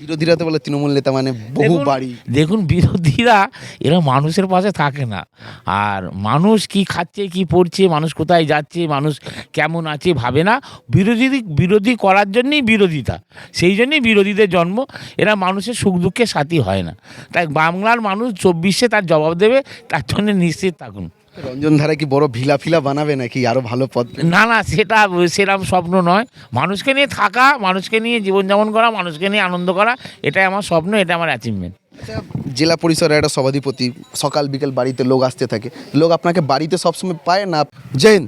বিরোধীরা তো বলে তৃণমূল নেতা মানে বহু বাড়ি। দেখুন বিরোধীরা এরা মানুষের পাশে থাকে না, আর মানুষ কি খাচ্ছে কি পড়ছে, মানুষ কোথায় যাচ্ছে, মানুষ কেমন আছে ভাবে না। বিরোধী করার জন্যই বিরোধিতা, সেই জন্যই বিরোধীদের জন্ম। এরা মানুষের সুখ দুঃখে সাথী হয় না। তাই বাংলার মানুষ 24-এ তার জবাব দেবে, তার জন্য নিশ্চিত থাকুন। রঞ্জন ধারা কি বড় ভিলা ফিলা বানাবে নাকি আরো ভালো পদ পেতে? না না, সেরকম স্বপ্ন নয়। মানুষকে নিয়ে থাকা, মানুষকে নিয়ে জীবনযাপন করা, মানুষকে নিয়ে আনন্দ করা, এটাই আমার স্বপ্ন, এটা আমার অ্যাচিভমেন্ট। আচ্ছা, জেলা পরিষদের একটা সভাধিপতি, সকাল বিকেল বাড়িতে লোক আসতে থাকে, লোক আপনাকে বাড়িতে সবসময় পায় না। জৈন,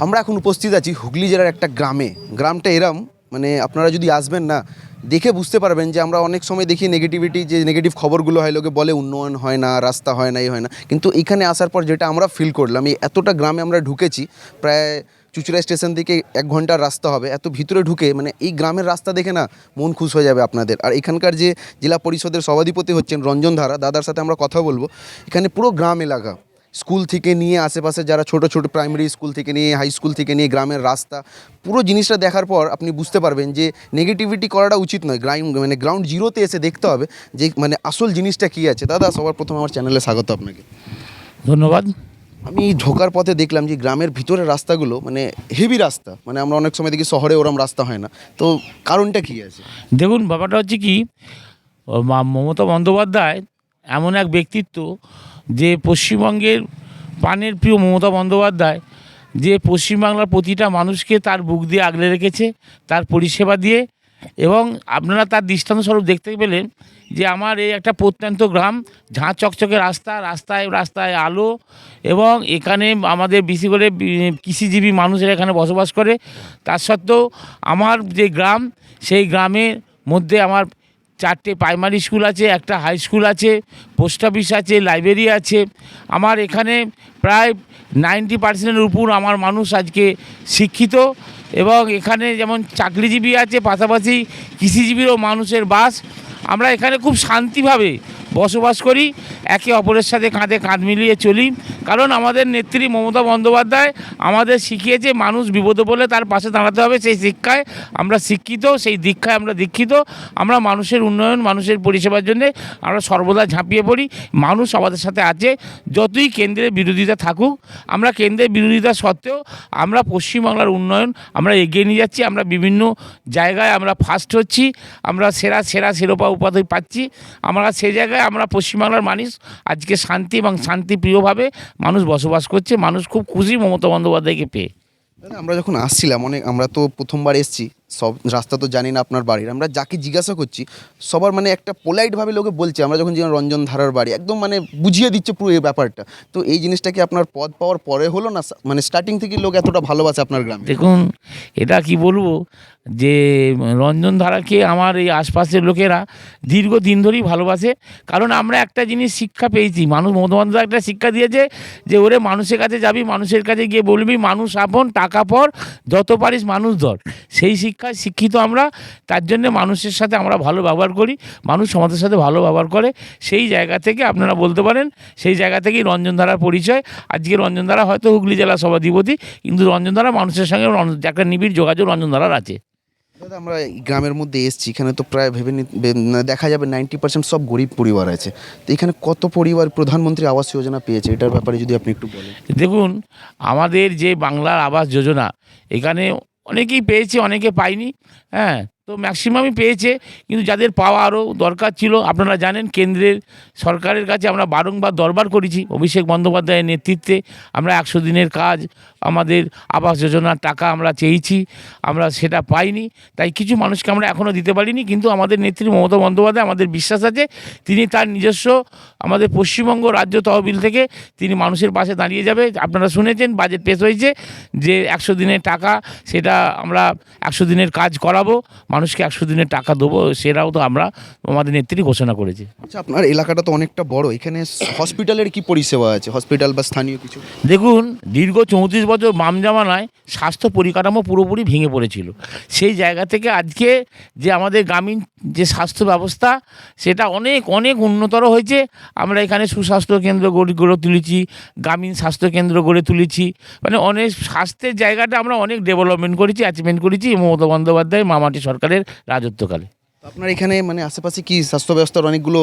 আমরা এখন উপস্থিত আছি হুগলি জেলার একটা গ্রামে। গ্রামটা এরম, মানে আপনারা যদি আসবেন না, দেখে বুঝতে পারবেন যে আমরা অনেক সময় দেখি নেগেটিভিটি, যে নেগেটিভ খবরগুলো হয়, লোকে বলে উন্নয়ন হয় না, রাস্তা হয় না, এই হয় না। কিন্তু এখানে আসার পর যেটা আমরা ফিল করলাম, এই এতটা গ্রামে আমরা ঢুকেছি, প্রায় চুঁচুড়া স্টেশন থেকে 1 ঘন্টার রাস্তা হবে, এত ভিতরে ঢুকে মানে এই গ্রামের রাস্তা দেখে না মন খুশ হয়ে যাবে আপনাদের। আর এখানকার যে জেলা পরিষদের সভাধিপতি হচ্ছেন রঞ্জন ধারা, দাদার সাথে আমরা কথা বলবো। এখানে পুরো গ্রাম এলাকা, স্কুল থেকে নিয়ে আশেপাশে যারা ছোট ছোট প্রাইমারি স্কুল থেকে নিয়ে হাই স্কুল থেকে নিয়ে গ্রামের রাস্তা, পুরো জিনিসটা দেখার পর আপনি বুঝতে পারবেন যে নেগেটিভিটি করাটা উচিত নয়। গ্রাউন্ড জিরোতে এসে দেখতে হবে যে মানে আসল জিনিসটা কী আছে। দাদা, সবার প্রথম আমার চ্যানেলে স্বাগত আপনাকে। ধন্যবাদ। আমি ঢোকার পথে দেখলাম যে গ্রামের ভিতরের রাস্তাগুলো মানে হেভি রাস্তা, মানে আমরা অনেক সময় দেখি শহরে ওরম রাস্তা হয় না, তো কারণটা কী আছে? দেখুন, ব্যাপারটা হচ্ছে কি, মমতা বন্দ্যোপাধ্যায় এমন এক ব্যক্তিত্ব, যে পশ্চিমবঙ্গের প্রাণের প্রিয় মমতা বন্দ্যোপাধ্যায়, যে পশ্চিমবাংলার প্রতিটা মানুষকে তার বুক দিয়ে আগলে রেখেছে, তার পরিষেবা দিয়ে। এবং আপনারা তার দৃষ্টান্তস্বরূপ দেখতে পেলেন যে আমার এই একটা প্রত্যন্ত গ্রাম, ঝাঁ চকচকে রাস্তা, রাস্তায় রাস্তায় আলো, এবং এখানে আমাদের বেশি করে কৃষিজীবী মানুষেরা এখানে বসবাস করে। তার সত্ত্বেও আমার যে গ্রাম, সেই গ্রামের মধ্যে আমার 4টে প্রাইমারি স্কুল আছে, একটা হাই স্কুল আছে, পোস্ট অফিস আছে, লাইব্রেরি আছে। আমার এখানে প্রায় 90% উপর আমার মানুষ আজকে শিক্ষিত, এবং এখানে যেমন চাকরিজীবী আছে, পাশাপাশি কৃষিজীবীরও মানুষের বাস। আমরা এখানে খুব শান্তিভাবে বসবাস করি, একে অপরের সাথে কাঁধে কাঁধ মিলিয়ে চলি। কারণ আমাদের নেত্রী মমতা বন্দ্যোপাধ্যায় আমাদের শিখিয়েছে মানুষ বিপদে পড়লে তার পাশে দাঁড়াতে হবে। সেই শিক্ষায় আমরা শিক্ষিত, সেই দীক্ষায় আমরা দীক্ষিত। আমরা মানুষের উন্নয়ন, মানুষের পরিষেবার জন্যে আমরা সর্বদা ঝাঁপিয়ে পড়ি। মানুষ আমাদের সাথে আছে, যতই কেন্দ্রের বিরোধিতা থাকুক। আমরা কেন্দ্রের বিরোধিতা সত্ত্বেও আমরা পশ্চিমবাংলার উন্নয়ন আমরা এগিয়ে নিয়ে যাচ্ছি। আমরা বিভিন্ন জায়গায় আমরা ফার্স্ট হচ্ছি, আমরা সেরা সেরা শিরোপা উপাধি পাচ্ছি। আমরা সেই জায়গায় আমরা পশ্চিমবাংলার মানুষ আজকে শান্তি এবং শান্তিপ্রিয়ভাবে মানুষ বসবাস করছে। মানুষ খুব খুশি মমতা বন্দ্যোপাধ্যায়কে পেয়ে। দাদা, আমরা যখন আসছিলাম, আমরা তো প্রথমবার এসেছি, সব রাস্তা তো জানি না আপনার বাড়ির। আমরা যাকে জিজ্ঞাসা করছি, সবার মানে একটা পোলাইটভাবে লোকে বলছে, আমরা যখন যেমন রঞ্জন ধারার বাড়ি, একদম মানে বুঝিয়ে দিচ্ছে পুরো এই ব্যাপারটা। তো এই জিনিসটা কি আপনার পদ পাওয়ার পরে হলো না, মানে স্টার্টিং থেকে লোক এতটা ভালোবাসে আপনার গ্রামে? দেখুন, এটা কি বলবো, যে রঞ্জন ধারাকে আমার এই আশপাশের লোকেরা দীর্ঘদিন ধরেই ভালোবাসে। কারণ আমরা একটা জিনিস শিক্ষা পেয়েছি, মমতা বন্দ্যোপাধ্যায় একটা শিক্ষা দিয়েছে যে ওরে মানুষের কাছে যাবি, মানুষের কাছে গিয়ে বলবি মানুষ আপন, টাকা পর, যত পারিস মানুষ ধর। সেই শিক্ষায় শিক্ষিত আমরা, তার জন্যে মানুষের সাথে আমরা ভালো ব্যবহার করি, মানুষ আমাদের সাথে ভালো ব্যবহার করে। সেই জায়গা থেকে আপনারা বলতে পারেন, সেই জায়গা থেকেই রঞ্জন ধারার পরিচয়। আজকে রঞ্জন ধারা হয়তো হুগলি জেলা সভাধিপতি, কিন্তু রঞ্জন ধারা মানুষের সঙ্গে একটা নিবিড় যোগাযোগ রঞ্জন ধারার আছে। দাদা, আমরা এই গ্রামের মধ্যে এসেছি, এখানে তো প্রায় দেখা যাবে 90% সব গরিব পরিবার আছে। তো এখানে কত পরিবার প্রধানমন্ত্রী আবাস যোজনা পেয়েছে, এটার ব্যাপারে যদি আপনি একটু বলেন। দেখুন, আমাদের যে বাংলার আবাস যোজনা, এখানে অনেকেই পেয়েছে, অনেকে পায়নি। হ্যাঁ, তো ম্যাক্সিমামই পেয়েছে, কিন্তু যাদের পাওয়া আরও দরকার ছিল। আপনারা জানেন, কেন্দ্রের সরকারের কাছে আমরা বারংবার দরবার করেছি, অভিষেক বন্দ্যোপাধ্যায়ের নেতৃত্বে আমরা 100 দিনের কাজ, আমাদের আবাস যোজনার টাকা আমরা চেয়েছি, আমরা সেটা পাইনি। তাই কিছু মানুষকে আমরা এখনও দিতে পারিনি। কিন্তু আমাদের নেত্রী মমতা বন্দ্যোপাধ্যায়, আমাদের বিশ্বাস আছে, তিনি তার নিজস্ব আমাদের পশ্চিমবঙ্গ রাজ্য তহবিল থেকে তিনি মানুষের পাশে দাঁড়িয়ে যাবে। আপনারা শুনেছেন, বাজেট পেশ হয়েছে যে 100 দিনের টাকা, সেটা আমরা 100 দিনের কাজ করাবো, মানুষকে 100 দিনের টাকা দেবো, সেটাও তো আমরা আমাদের নেত্রী ঘোষণা করেছে। আচ্ছা, আপনার এলাকাটা তো অনেকটা বড়, এখানে হসপিটালের কি পরিষেবা আছে, হসপিটাল বা স্থানীয় কিছু? দেখুন, দীর্ঘ 34 বছর বাম জামানায় স্বাস্থ্য পরিকাঠামো পুরোপুরি ভেঙে পড়েছিল। সেই জায়গা থেকে আজকে যে আমাদের গ্রামীণ যে স্বাস্থ্য ব্যবস্থা, সেটা অনেক অনেক উন্নতর হয়েছে। আমরা এখানে সুস্বাস্থ্য কেন্দ্র গড়ে তুলেছি, গ্রামীণ স্বাস্থ্যকেন্দ্র গড়ে তুলেছি, মানে অনেক স্বাস্থ্যের জায়গাটা আমরা অনেক ডেভেলপমেন্ট করেছি, অ্যাচিভমেন্ট করেছি মমতা বন্দ্যোপাধ্যায় মামাটি সরকারের রাজত্বকালে। আপনার এখানে মানে আশেপাশে কি স্বাস্থ্য ব্যবস্থার অনেকগুলো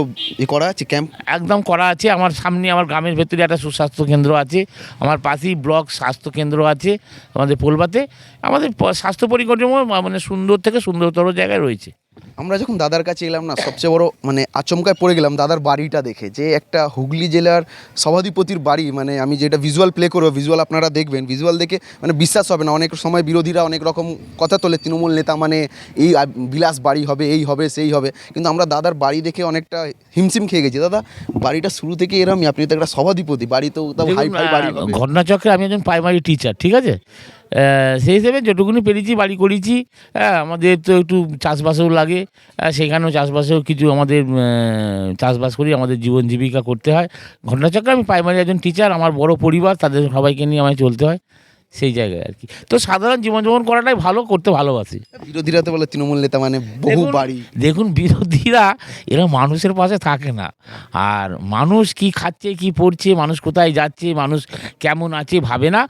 করা আছে ক্যাম্প? একদম করা আছে। আমার সামনে আমার গ্রামের ভেতরে একটা সুস্বাস্থ্য কেন্দ্র আছে, আমার পাশেই ব্লক স্বাস্থ্য কেন্দ্র আছে আমাদের পোলবাতে। আমাদের স্বাস্থ্য পরিকাঠামো মানে সুন্দর থেকে সুন্দরতর জায়গায় রয়েছে। আমরা যখন দাদার কাছে এলাম না, সবচেয়ে বড় মানে আচমকায় পড়ে গেলাম দাদার বাড়িটা দেখে, যে একটা হুগলি জেলার সভাধিপতির বাড়ি। মানে আমি যেটা ভিজুয়াল প্লে করবো, ভিজুয়াল আপনারা দেখবেন, ভিজুয়াল দেখে মানে বিশ্বাস হবে না। অনেক সময় বিরোধীরা অনেক রকম কথা তোলে, তৃণমূল নেতা মানে এই বিলাস বাড়ি হবে, এই হবে সেই হবে, কিন্তু আমরা দাদার বাড়ি দেখে অনেকটা হিমশিম খেয়ে গেছি। দাদা বাড়িটা শুরু থেকে এরমই, আপনি তো একটা সভাধিপতি, বাড়ি তো হাই ফাই বাড়ি হবে। ঘটনাচক্রে আমি একজন প্রাইমারি টিচার, ঠিক আছে, সেই হিসেবে যেটুকুনি পেরেছি বাড়ি করেছি। আমাদের তো একটু চাষবাসও লাগে, সেখানেও চাষবাসেও কিছু আমাদের চাষবাস করি, আমাদের জীবন জীবিকা করতে হয়। ঘটনাচক্রে আমি প্রাইমারি একজন টিচার, আমার বড় পরিবার, তাদের সবাইকে নিয়ে আমায় চলতে হয়, সেই জায়গায় আর কি। তো সাধারণ জীবনযাপন করাটাই ভালো, করতে ভালোবাসি। বিরোধীরা তো বলে তৃণমূল নেতা মানে বহু বাড়ি। দেখুন বিরোধীরা এরা মানুষের পাশে থাকে না, আর মানুষ কি খাচ্ছে কি পড়ছে, মানুষ কোথায় যাচ্ছে, মানুষ কেমন আছে ভাবে না।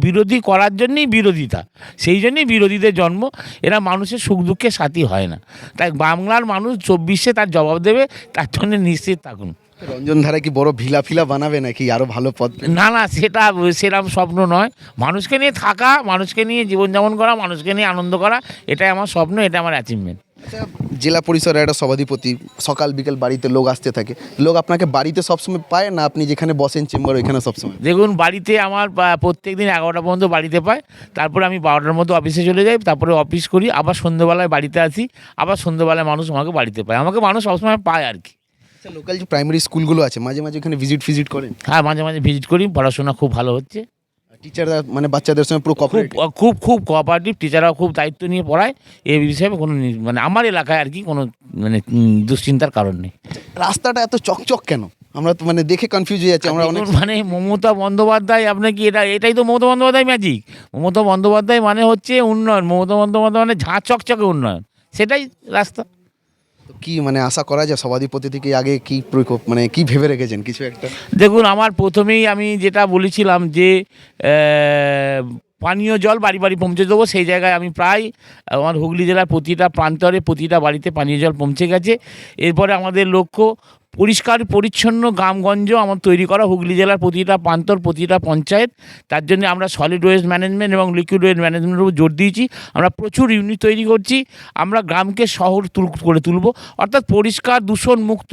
বিরোধী করার জন্যই বিরোধিতা, সেই জন্যই বিরোধীদের জন্ম। এরা মানুষের সুখ দুঃখের সাথী হয় না। তাই বাংলার মানুষ 24-এ তার জবাব দেবে, তার জন্য নিশ্চিত থাকুন। রঞ্জন ধারা কি বড় ভিলা ফিলা বানাবে নাকি আরো ভালো পদ? না না, সেরকম স্বপ্ন নয়। মানুষকে নিয়ে থাকা, মানুষকে নিয়ে জীবনযাপন করা, মানুষকে নিয়ে আনন্দ করা, এটাই আমার স্বপ্ন, এটা আমার অ্যাচিভমেন্ট। জেলা পরিষদের একটা সভাধিপতি, সকাল বিকেল বাড়িতে লোক আসতে থাকে, লোক আপনাকে বাড়িতে সবসময় পায় না আপনি যেখানে বসেন চেম্বার ওইখানে সবসময়? দেখুন বাড়িতে আমার প্রত্যেক দিন 11টা পর্যন্ত বাড়িতে পাই, তারপরে আমি 12টার মধ্যে অফিসে চলে যাই, তারপরে অফিস করি, আবার সন্ধ্যেবেলায় বাড়িতে আসি, আবার সন্ধ্যেবেলায় মানুষ আমাকে বাড়িতে পায়, আমাকে মানুষ সবসময় পায় আর কি। লোকাল যে প্রাইমারি স্কুলগুলো আছে মাঝে মাঝে ওখানে ফিজিট করেন? হ্যাঁ, মাঝে মাঝে ভিজিট করি, পড়াশোনা খুব ভালো হচ্ছে। টিচাররা মানে বাচ্চাদের সঙ্গে পুরো খুব কোঅপারেট? খুব খুব কোঅপারেটিভ, টিচাররাও খুব দায়িত্ব নিয়ে পড়ায়। এই বিষয়ে কোনো মানে আমার এলাকায় আর কি কোনো মানে দুশ্চিন্তার কারণ নেই। রাস্তাটা এত চকচক কেন? আমরা তো মানে দেখে কনফিউজ হয়ে যাচ্ছি আমরা অনেক। মানে মমতা বন্দ্যোপাধ্যায়, আপনার কি এটাই তো মমতা বন্দ্যোপাধ্যায় ম্যাজিক। মমতা বন্দ্যোপাধ্যায় মানে হচ্ছে উন্নয়ন, মমতা বন্দ্যোপাধ্যায় মানে ঝাঁ চকচকে উন্নয়ন, সেটাই রাস্তা। তো কি মানে আশা করা যায় সভাধিপতি থেকে আগে কি মানে কি ভেবে রেখেছেন কিছু একটা? দেখুন আমার প্রথমেই আমি যেটা বলেছিলাম যে পানীয় জল বাড়ি বাড়ি পৌঁছে দেবো, সেই জায়গায় আমি প্রায় আমার হুগলি জেলার প্রতিটা প্রান্তরে প্রতিটা বাড়িতে পানীয় জল পৌঁছে গেছে। এরপরে আমাদের লক্ষ্য পরিষ্কার পরিচ্ছন্ন গ্রামগঞ্জ আমার তৈরি করা, হুগলি জেলার প্রতিটা প্রান্তর প্রতিটা পঞ্চায়েত। তার জন্য আমরা সলিড ওয়েস্ট ম্যানেজমেন্ট এবং লিকুইড ওয়েস্ট ম্যানেজমেন্টের উপর জোর দিয়েছি। আমরা প্রচুর ইউনিট তৈরি করছি, আমরা গ্রামকে শহর করে তুলব, অর্থাৎ পরিষ্কার দূষণ মুক্ত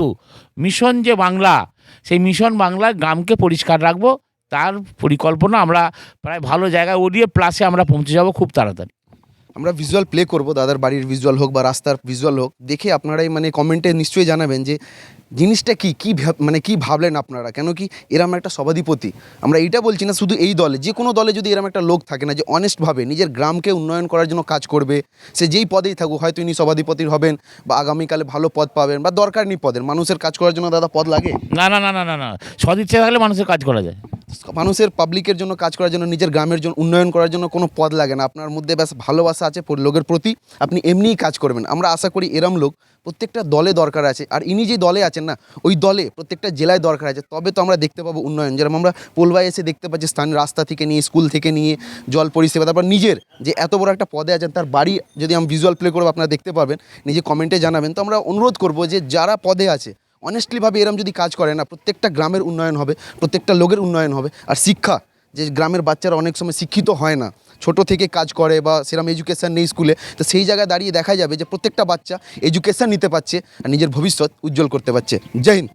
মিশন যে বাংলা, সেই মিশন বাংলার গ্রামকে পরিষ্কার রাখবো, তার পরিকল্পনা আমরা প্রায় ভালো জায়গায় ওড়িয়ে প্লাসে আমরা পৌঁছে যাব খুব তাড়াতাড়ি। আমরা ভিজুয়াল প্লে করব, দাদার বাড়ির ভিজুয়াল হোক বা রাস্তার ভিজুয়াল হোক, দেখে আপনারাই মানে কমেন্টে নিশ্চয়ই জানাবেন যে জিনিসটা মানে কি ভাবলেন আপনারা। কেন কি এরম একটা সভাধিপতি, আমরা এইটা বলছি না শুধু এই দলে, যে কোনো দলে যদি এরম একটা লোক থাকে না যে অনেস্টভাবে নিজের গ্রামকে উন্নয়ন করার জন্য কাজ করবে, সে যেই পদেই থাকুক, হয়তো ইনি সভাধিপতির হবেন বা আগামীকালে ভালো পদ পাবেন বা দরকার নেই পদের, মানুষের কাজ করার জন্য দাদা পদ লাগে না না না না না না, সদিচ্ছা থাকলে মানুষের কাজ করা যায়। মানুষের পাবলিকের জন্য কাজ করার জন্য, নিজের গ্রামের জন্য উন্নয়ন করার জন্য কোনো পদ লাগে না। আপনার মধ্যে ব্যাস ভালোবাসা আছে লোকের প্রতি, আপনি এমনিই কাজ করবেন। আমরা আশা করি এরম লোক প্রত্যেকটা দলে দরকার আছে, আর ইনি যে দলে আছেন না ওই দলে প্রত্যেকটা জেলায় দরকার আছে, তবে তো আমরা দেখতে পাবো উন্নয়ন। যেরকম আমরা পোলবাই এসে দেখতে পাচ্ছি স্থানীয় রাস্তা থেকে নিয়ে স্কুল থেকে নিয়ে জল পরিষেবা, তারপর নিজের যে এত বড় একটা পদে আছেন তার বাড়ি যদি আমি ভিজুয়াল প্লে করবো আপনারা দেখতে পারবেন, নিজে কমেন্টে জানাবেন। তো আমরা অনুরোধ করবো যে যারা পদে আছে অনেস্টলিভাবে এরম যদি কাজ করে না, প্রত্যেকটা গ্রামের উন্নয়ন হবে, প্রত্যেকটা লোকের উন্নয়ন হবে। আর শিক্ষা, যে গ্রামের বাচ্চারা অনেক সময় শিক্ষিত হয় না, ছোট থেকে কাজ করে বা সেরকম এডুকেশান নেই স্কুলে, তো সেই জায়গায় দাঁড়িয়ে দেখা যাবে যে প্রত্যেকটা বাচ্চা এডুকেশান নিতে পারছে আর নিজের ভবিষ্যৎ উজ্জ্বল করতে পারছে। জয় হিন্দ।